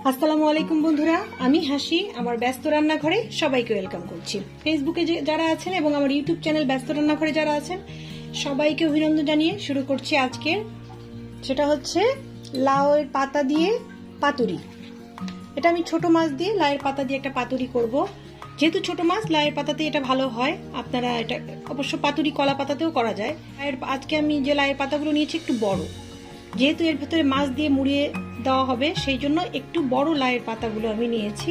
আসসালামু আলাইকুম বন্ধুরা, আমি হাসি আমার ব্যস্ত রান্নাঘরে সবাইকে ওয়েলকাম করছি। ফেসবুকে যারা আছেন এবং আমার ইউটিউব চ্যানেল ব্যস্ত রান্নাঘরে যারা আছেন সবাইকে অভিনন্দন জানিয়ে শুরু করছি আজকে। সেটা হচ্ছে লাউয়ের পাতা দিয়ে পাতুরি। এটা আমি ছোট মাছ দিয়ে লাউয়ের পাতা দিয়ে একটা পাতুরি করব। যেহেতু ছোট মাছ, লাউয়ের পাতাতে এটা ভালো হয়। আপনারা এটা অবশ্য পাতুরি কলা পাতাতেও করা যায়। আজকে আমি যে লাউয়ের পাতাগুলো নিয়েছি একটু বড়, যেহেতু এর ভেতরে মাছ দিয়ে মুড়িয়ে দেওয়া হবে সেই জন্য একটু বড় লাউয়ের পাতাগুলো আমি নিয়েছি।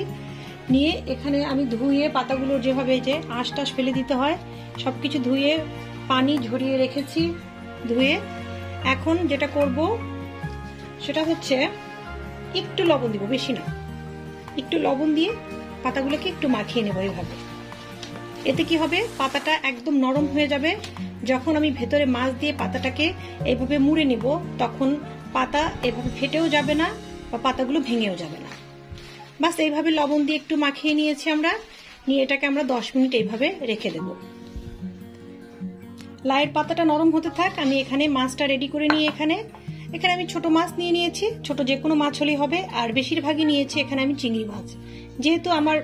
নিয়ে এখানে আমি ধুয়ে পাতাগুলো যেভাবে যে আঁশ টাশ ফেলে দিতে হয় সবকিছু ধুয়ে পানি ঝরিয়ে রেখেছি। ধুয়ে এখন যেটা করব সেটা হচ্ছে একটু লবণ দিব, বেশি না, একটু লবণ দিয়ে পাতাগুলোকে একটু মাখিয়ে নেব এইভাবে। এতে কি হবে, পাতাটা একদম নরম হয়ে যাবে। যখন আমি ভেতরে মাছ দিয়ে পাতাটাকে এইভাবে মুড়ে নিব তখন পাতা এভাবে ফেটেও যাবে না বা পাতাগুলো ভেঙেও যাবে না। বাস এইভাবে লবণ দিয়ে একটু মাখিয়ে নিয়েছি আমরা। নিয়ে এটাকে আমরা 10 মিনিট এইভাবে রেখে দেব। লাউয়ের পাতাটা নরম হতে থাক, আমি এখানে মাছটা রেডি করে নিয়ে এখানে আমি ছোট মাছ নিয়ে নিয়েছি। ছোট যে কোনো মাছ হলেই হবে, আর বেশিরভাগই নিয়েছি এখানে আমি চিংড়ি মাছ। যেহেতু আমার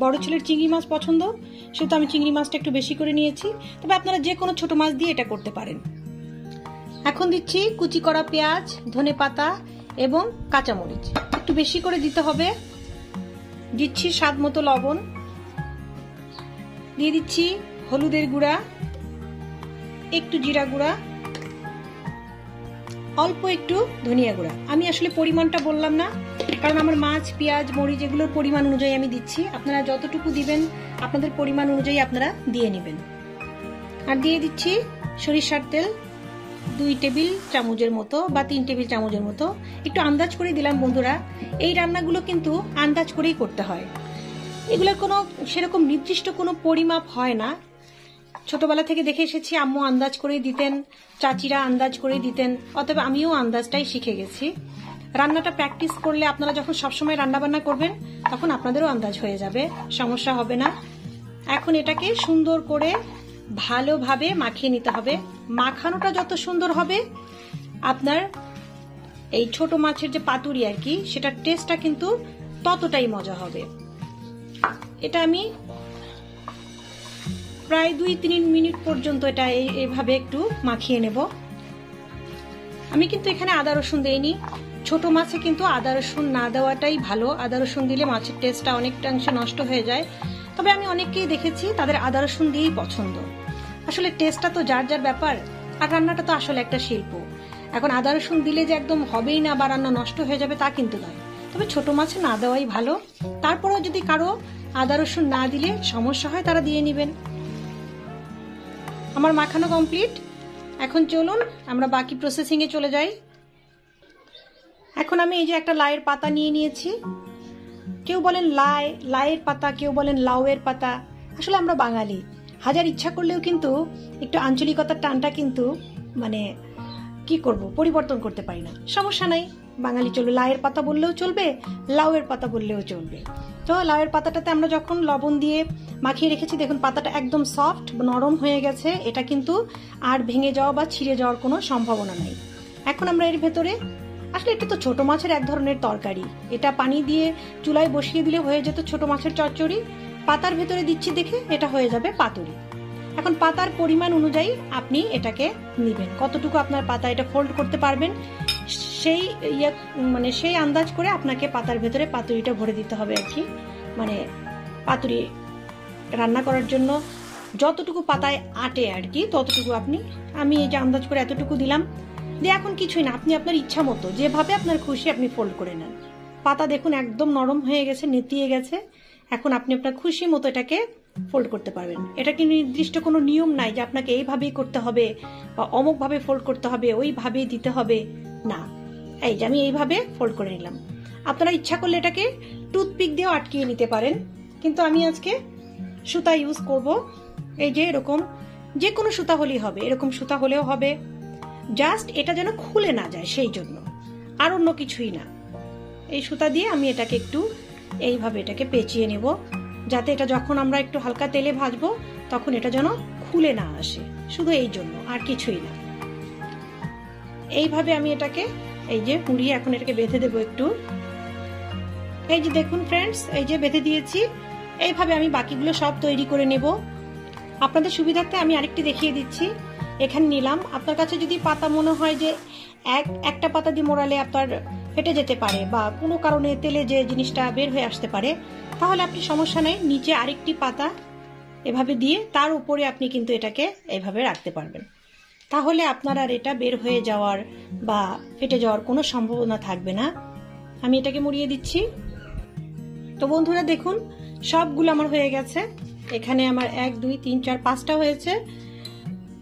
বড় ছেলের চিংড়ি মাছ পছন্দ সেহেতু আমি চিংড়ি মাছটা একটু বেশি করে নিয়েছি। তবে আপনারা যে কোনো ছোট মাছ দিয়ে এটা করতে পারেন। এখন দিচ্ছি কুচি করা পেঁয়াজ, ধনেপাতা এবং কাঁচামরিচ, একটু বেশি করে দিতে হবে। দিচ্ছি স্বাদ মতো লবণ, দিয়ে দিচ্ছি হলুদের গুঁড়া, একটু জিরা গুঁড়া, অল্প একটু ধনিয়া গুঁড়া। আমি আসলে পরিমাণটা বললাম না, কারণ আমার মাছ, পেঁয়াজ, মরিচ এগুলোর পরিমাণ অনুযায়ী আমি দিচ্ছি। আপনারা যতটুকু দিবেন আপনাদের পরিমাণ অনুযায়ী আপনারা দিয়ে নেবেন। আর দিয়ে দিচ্ছি সরিষার তেল 2 টেবিল চামচের মতো বা 3 টেবিল চামচের মতো। একটু আন্দাজ করে দিলাম বন্ধুরা। এই রান্নাগুলো কিন্তু আন্দাজ করেই করতে হয়। এগুলোর কোনো সেরকম নির্দিষ্ট কোনো পরিমাপ হয় না। ছোটবেলা থেকে দেখে এসেছি আম্মু আন্দাজ করেই দিতেন, চাচিরা আন্দাজ করেই দিতেন, অতএব আমিও আন্দাজটাই শিখে গেছি। রান্নাটা প্র্যাকটিস করলে আপনারা যখন সবসময় রান্না বান্না করবেন তখন আপনাদেরও আন্দাজ হয়ে যাবে, সমস্যা হবে না। এখন এটাকে সুন্দর করে ভালোভাবে মাখিয়ে নিতে হবে। মাখানোটা যত সুন্দর হবে আপনার এই ছোট মাছের যে পাতুরি আর কি, সেটার টেস্টটা কিন্তু ততটাই মজা হবে। এটা আমি প্রায় 2-3 মিনিট পর্যন্ত এটা এইভাবে একটু মাখিয়ে নেব। আমি কিন্তু এখানে আদা রসুন দেইনি। ছোট মাছে কিন্তু আদা রসুন না দেওয়াটাই ভালো। আদা রসুন দিলে মাছের টেস্টটা অনেকটাংশে নষ্ট হয়ে যায়। তবে আমি অনেককেই দেখেছি তাদের আদা রসুন দিয়েই পছন্দ। আসলে টেস্টটা তো যার যার ব্যাপার, আর রান্নাটা তো আসলে একটা শিল্প। এখন আদা রসুন দিলে যে একদম হবেই না বা রান্না নষ্ট হয়ে যাবে তা কিন্তু নয়। তবে ছোট মাছে না দেওয়াই ভালো। তারপরেও যদি কারো আদা রসুন না দিলে সমস্যা হয় তারা দিয়ে নেবেন। আমার মাখানো কমপ্লিট। এখন চলুন আমরা বাকি প্রসেসিং এ চলে যাই। এখন আমি এই যে একটা লাউয়ের পাতা নিয়ে নিয়েছি। কেউ বলেন লাউয়ের পাতা, কেউ বলেন লাউয়ের পাতা। আসলে আমরা বাঙালি, হাজার ইচ্ছা করলেও কিন্তু একটু আঞ্চলিকতার টানটা কিন্তু মানে কি করব, পরিবর্তন করতে পারি না। সমস্যা নাই, বাঙালি চলবে। লাউয়ের পাতা বললেও চলবে, লাউয়ের পাতা বললেও চলবে। তো লাউয়ের পাতাটাতে আমরা যখন লবণ দিয়ে মাখিয়ে রেখেছি, দেখুন পাতাটা একদম সফট নরম হয়ে গেছে। এটা কিন্তু আর ভেঙে যাওয়া বা ছিঁড়ে যাওয়ার কোনো সম্ভাবনা নাই। এখন আমরা এর ভেতরে, আসলে এটা তো ছোট মাছের এক ধরনের তরকারি, এটা পানি দিয়ে চুলায় বসিয়ে দিলে হয়ে যেত ছোট মাছের চচ্চড়ি। পাতার ভেতরে দিচ্ছি দেখে এটা হয়ে যাবে পাতুরি। এখন পাতার পরিমাণ অনুযায়ী আপনি এটাকে নেবেন, কতটুকু আপনার পাতা এটা ফোল্ড করতে পারবেন সেই আন্দাজ করে আপনাকে পাতার ভেতরে পাতুরিটা ভরে দিতে হবে আর কি। মানে পাতুরি রান্না করার জন্য যতটুকু পাতায় আটে আর কি ততটুকু আমি এই যে আন্দাজ করে এতটুকু দিলাম। দিয়ে এখন কিছুই না, আপনি আপনার ইচ্ছা মতো যেভাবে আপনার খুশি আপনি ফোল্ড করে নেন। পাতা দেখুন একদম নরম হয়ে গেছে, নেতিয়ে গেছে। এখন আপনি আপনার খুশি মতো এটাকে ফোল্ড করতে পারবেন। এটা কি নির্দিষ্ট কোনো নিয়ম নাই যে আপনাকে এইভাবেই করতে হবে বা অমুক ভাবে ফোল্ড করতে হবে, ওইভাবেই দিতে হবে না। এই যে আমি এইভাবে ফোল্ড করে নিলাম। আপনারা ইচ্ছা করলে এটাকে টুথপিক দিয়েও আটকিয়ে নিতে পারেন, কিন্তু আমি আজকে সুতা ইউজ করব। এই যে এরকম যে কোনো সুতা হলেই হবে, এরকম সুতা হলেও হবে। জাস্ট এটা যেন খুলে না যায় সেই জন্য, আর অন্য কিছুই না। এই সুতা দিয়ে আমি এটাকে একটু এইভাবে এটাকে পেঁচিয়ে নেব, যাতে এটা যখন আমরা একটু হালকা তেলে ভাজবো তখন এটা যেন খুলে না আসে, শুধু এই জন্য, আর কিছুই না। এইভাবে আমি এটাকে এই যে মুড়িয়ে এখন এটাকে বেঁধে দেবো একটু। এই যে দেখুন ফ্রেন্ডস, এই যে বেঁধে দিয়েছি। এইভাবে আমি বাকিগুলো সব তৈরি করে নেব। আপনাদের সুবিধার্থে আমি আরেকটি দেখিয়ে দিচ্ছি। এখানে নিলাম, আপনার কাছে যদি পাতা মনে হয় যে একটা পাতা দিয়ে মোড়ালে আপনার ফেটে যেতে পারে বা কোনো কারণে তেলে যে জিনিসটা বের হয়ে আসতে পারে, তাহলে আপনি সমস্যা নেই, নিচে আরেকটি পাতা এভাবে দিয়ে তার উপরে আপনি কিন্তু এটাকে এভাবে রাখতে পারবেন। তাহলে আপনার আর এটা বের হয়ে যাওয়ার বা ফেটে যাওয়ার কোনো সম্ভাবনা থাকবে না। আমি এটাকে মুড়িয়ে দিচ্ছি। তো বন্ধুরা দেখুন, সবগুলো আমার হয়ে গেছে। এখানে আমার 1 2 3 4 5টা হয়েছে।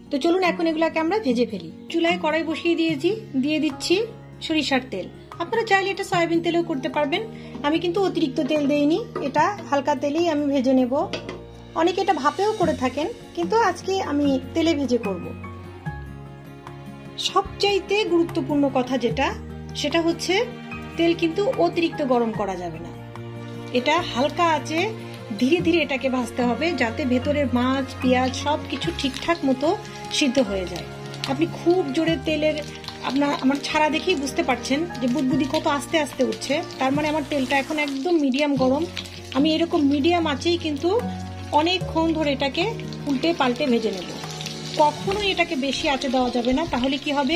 তো চলুন এখন এগুলাকে আমরা ভেজে ফেলি। চুলায় কড়াই বসিয়ে দিয়েছি, দিয়ে দিচ্ছি সরিষার তেল। আপনারা চাইলে এটা সয়াবিন তেলেও করতে পারবেন। আমি কিন্তু অতিরিক্ত তেল দেইনি, এটা হালকা তেলেই আমি ভেজে নেব। অনেকে এটা ভাপেও করে থাকেন, কিন্তু আজকে আমি তেলে ভেজে করব। সবচাইতে গুরুত্বপূর্ণ কথা যেটা, সেটা হচ্ছে তেল কিন্তু অতিরিক্ত গরম করা যাবে না। এটা হালকা আছে, ধীরে ধীরে এটাকে ভাজতে হবে, যাতে ভেতরের মাছ পেঁয়াজ সবকিছু ঠিকঠাক মতো সিদ্ধ হয়ে যায়। আপনি খুব জোরে তেলের আমার ছাড়া দেখেই বুঝতে পারছেন যে বুদবুদি কত আস্তে আস্তে উঠছে। তার মানে আমার তেলটা এখন একদম মিডিয়াম গরম। আমি এরকম মিডিয়াম আঁচেই কিন্তু অনেকক্ষণ ধরে এটাকে উল্টে পাল্টে ভেজে নেব। কখনোই এটাকে বেশি আঁচে দেওয়া যাবে না, তাহলে কি হবে,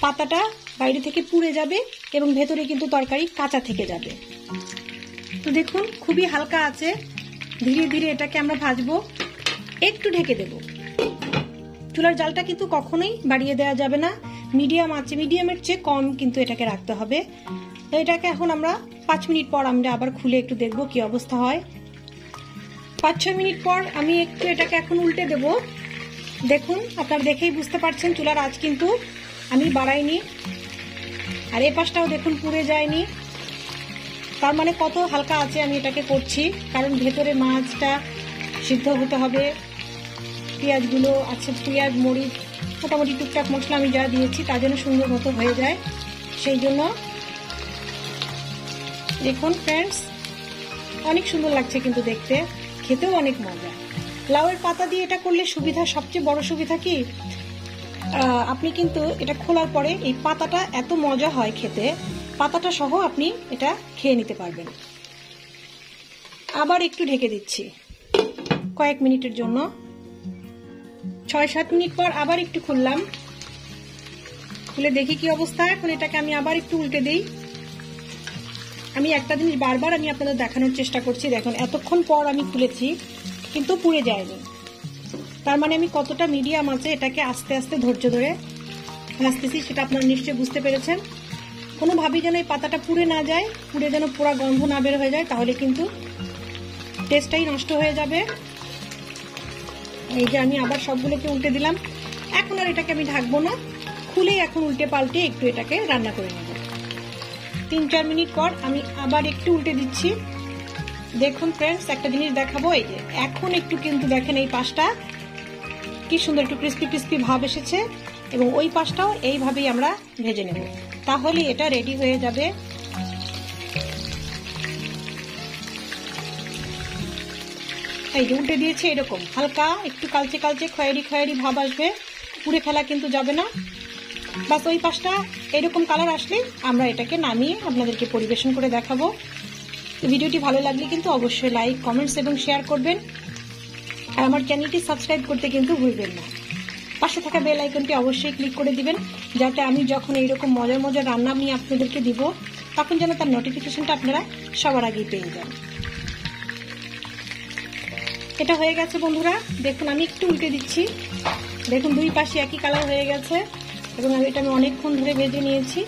পাতাটা বাইরে থেকে পুড়ে যাবে এবং ভেতরে কিন্তু তরকারি কাঁচা থেকে যাবে। তো দেখুন, খুবই হালকা আছে, ধীরে ধীরে এটাকে আমরা ভাজবো। একটু ঢেকে দেব। চুলার জালটা কিন্তু কখনোই বাড়িয়ে দেওয়া যাবে না, মিডিয়াম আছে, মিডিয়ামের চেয়ে কম কিন্তু এটাকে রাখতে হবে। এটাকে এখন আমরা 5 মিনিট পর আমরা আবার খুলে একটু দেখব কি অবস্থা হয়। 5-6 মিনিট পর আমি একটু এটাকে এখন উল্টে দেব। দেখুন, আপনারা দেখেই বুঝতে পারছেন চুলার আঁচ কিন্তু আমি বাড়াইনি, আর এই পাশটাও দেখুন পুড়ে যায়নি। তার মানে কত হালকা আছে আমি এটাকে করছি, কারণ ভেতরে মাছটা সিদ্ধ হতে হবে। পেঁয়াজগুলো আছে, পেঁয়াজ মরিচ মোটামুটি টুকটাক মশলা আমি যা দিয়েছি তার জন্য সুন্দর মতো হয়ে যায়, সেই জন্য। দেখুন ফ্রেন্ডস, অনেক সুন্দর লাগছে কিন্তু দেখতে, খেতেও অনেক মজা। লাউয়ের পাতা দিয়ে এটা করলে সুবিধা, সবচেয়ে বড় সুবিধা কি, আপনি কিন্তু এটা খোলার পরে এই পাতাটা এত মজা হয় খেতে, পাতাটা সহ আপনি এটা খেয়ে নিতে পারবেন। আবার একটু ঢেকে দিচ্ছি কয়েক মিনিটের জন্য। 6-7 মিনিট পর আবার একটু খুললাম, খুলে দেখি কি অবস্থা। এখন এটাকে আমি আবার একটু উল্টে দিই। আমি একটা জিনিস বারবার আমি আপনাদের দেখানোর চেষ্টা করছি। দেখুন, এতক্ষণ পর আমি খুলেছি কিন্তু পুড়ে যায়নি। তার মানে আমি কতটা মিডিয়াম আছে এটাকে আস্তে আস্তে ধৈর্য ধরে ভাজতেছি, সেটা আপনারা নিশ্চয়ই বুঝতে পেরেছেন। কোনোভাবেই যেন এই পাতাটা পুড়ে না যায়, পুড়ে যেন পুরো গন্ধ না বের হয়ে যায়, তাহলে কিন্তু টেস্টটাই নষ্ট হয়ে যাবে। এই যে আমি আবার সবগুলোকে উল্টে দিলাম। এখন আর এটাকে আমি ঢাকবো না, খুলে এখন উল্টে পাল্টে একটু এটাকে রান্না করে নেব। 3-4 মিনিট পর আমি আবার একটু উল্টে দিচ্ছি। দেখুন ফ্রেন্ডস, একটা জিনিস দেখাবো। এই যে এখন একটু কিন্তু দেখেন এই পাশটা কি সুন্দর একটু ক্রিস্পি ক্রিস্পি ভাব এসেছে, এবং ওই পাশটাও এইভাবেই আমরা ভেজে নেব, তাহলে এটা রেডি হয়ে যাবে। এই যে উল্টে দিয়েছে, এরকম হালকা একটু কালচে কালচে খয়েরি খয়েরি ভাব আসবে, পুড়ে ফেলা কিন্তু যাবে না। বাস ওই পাশটা এরকম কালার আসলে আমরা এটাকে নামিয়ে আপনাদেরকে পরিবেশন করে দেখাবো। ভিডিওটি ভালো লাগলে কিন্তু অবশ্যই লাইক, কমেন্টস এবং শেয়ার করবেন, আর আমার চ্যানেলটি সাবস্ক্রাইব করতে কিন্তু ভুলবেন না। পাশে থাকা বেল আইকনটি অবশ্যই ক্লিক করে দিবেন, যাতে আমি যখন এইরকম মজার মজার রান্না আমি আপনাদেরকে দিব, তখন যেন তার নোটিফিকেশনটা আপনারা সবার আগেই পেয়ে যান। এটা হয়ে গেছে বন্ধুরা, দেখুন আমি একটু উল্টে দিচ্ছি। দেখুন দুই পাশে একই কালার হয়ে গেছে, এবং এটা আমি অনেকক্ষণ ধরে ভেজে নিয়েছি।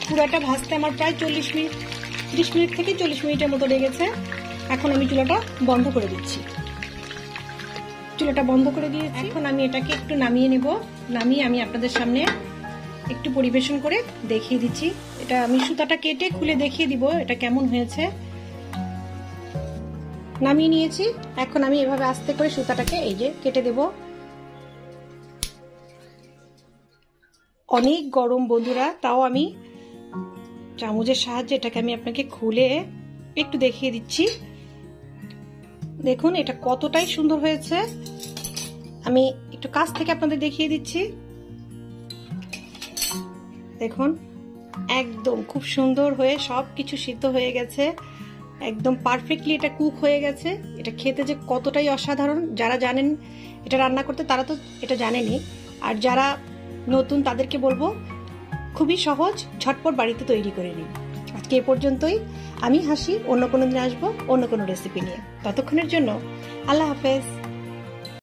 পুরাটা ভাজতে আমার প্রায় 30 মিনিট থেকে 40 মিনিটের মতো লেগেছে। এখন আমি চুলাটা বন্ধ করে দিচ্ছি। চুলাটা বন্ধ করে দিয়েছি। এখন আমি এটাকে একটু নামিয়ে নেব। নামিয়ে আমি আপনাদের সামনে একটু পরিবেশন করে দেখিয়ে দিচ্ছি। এটা আমি সুতাটা কেটে খুলে দেখিয়ে দিব এটা কেমন হয়েছে। নামিয়ে নিয়েছি। এখন আমি এভাবে আস্তে করে সুতাটাকে এই যে কেটে দেব। অনেক গরম বন্ধুরা, তাও আমি চামচের সাহায্যে এটাকে আমি আপনাকে খুলে একটু দেখিয়ে দিচ্ছি। দেখুন এটা কতটাই সুন্দর হয়েছে। আমি একটু কাছ থেকে আপনাদের দেখিয়ে দিচ্ছি। দেখুন একদম খুব সুন্দর হয়ে সবকিছু সিদ্ধ হয়ে গেছে, একদম পারফেক্টলি এটা কুক হয়ে গেছে। এটা খেতে যে কতটাই অসাধারণ, যারা জানেন এটা রান্না করতে তারা তো এটা জানেনই, আর যারা নতুন তাদেরকে বলবো খুবই সহজ, ঝটপট বাড়িতে তৈরি করে নিন। আজকে এ পর্যন্তই। আমি হাসি, অন্য কোনো দিন আসবো অন্য কোনো রেসিপি নিয়ে। ততক্ষণের জন্য আল্লাহ হাফেজ।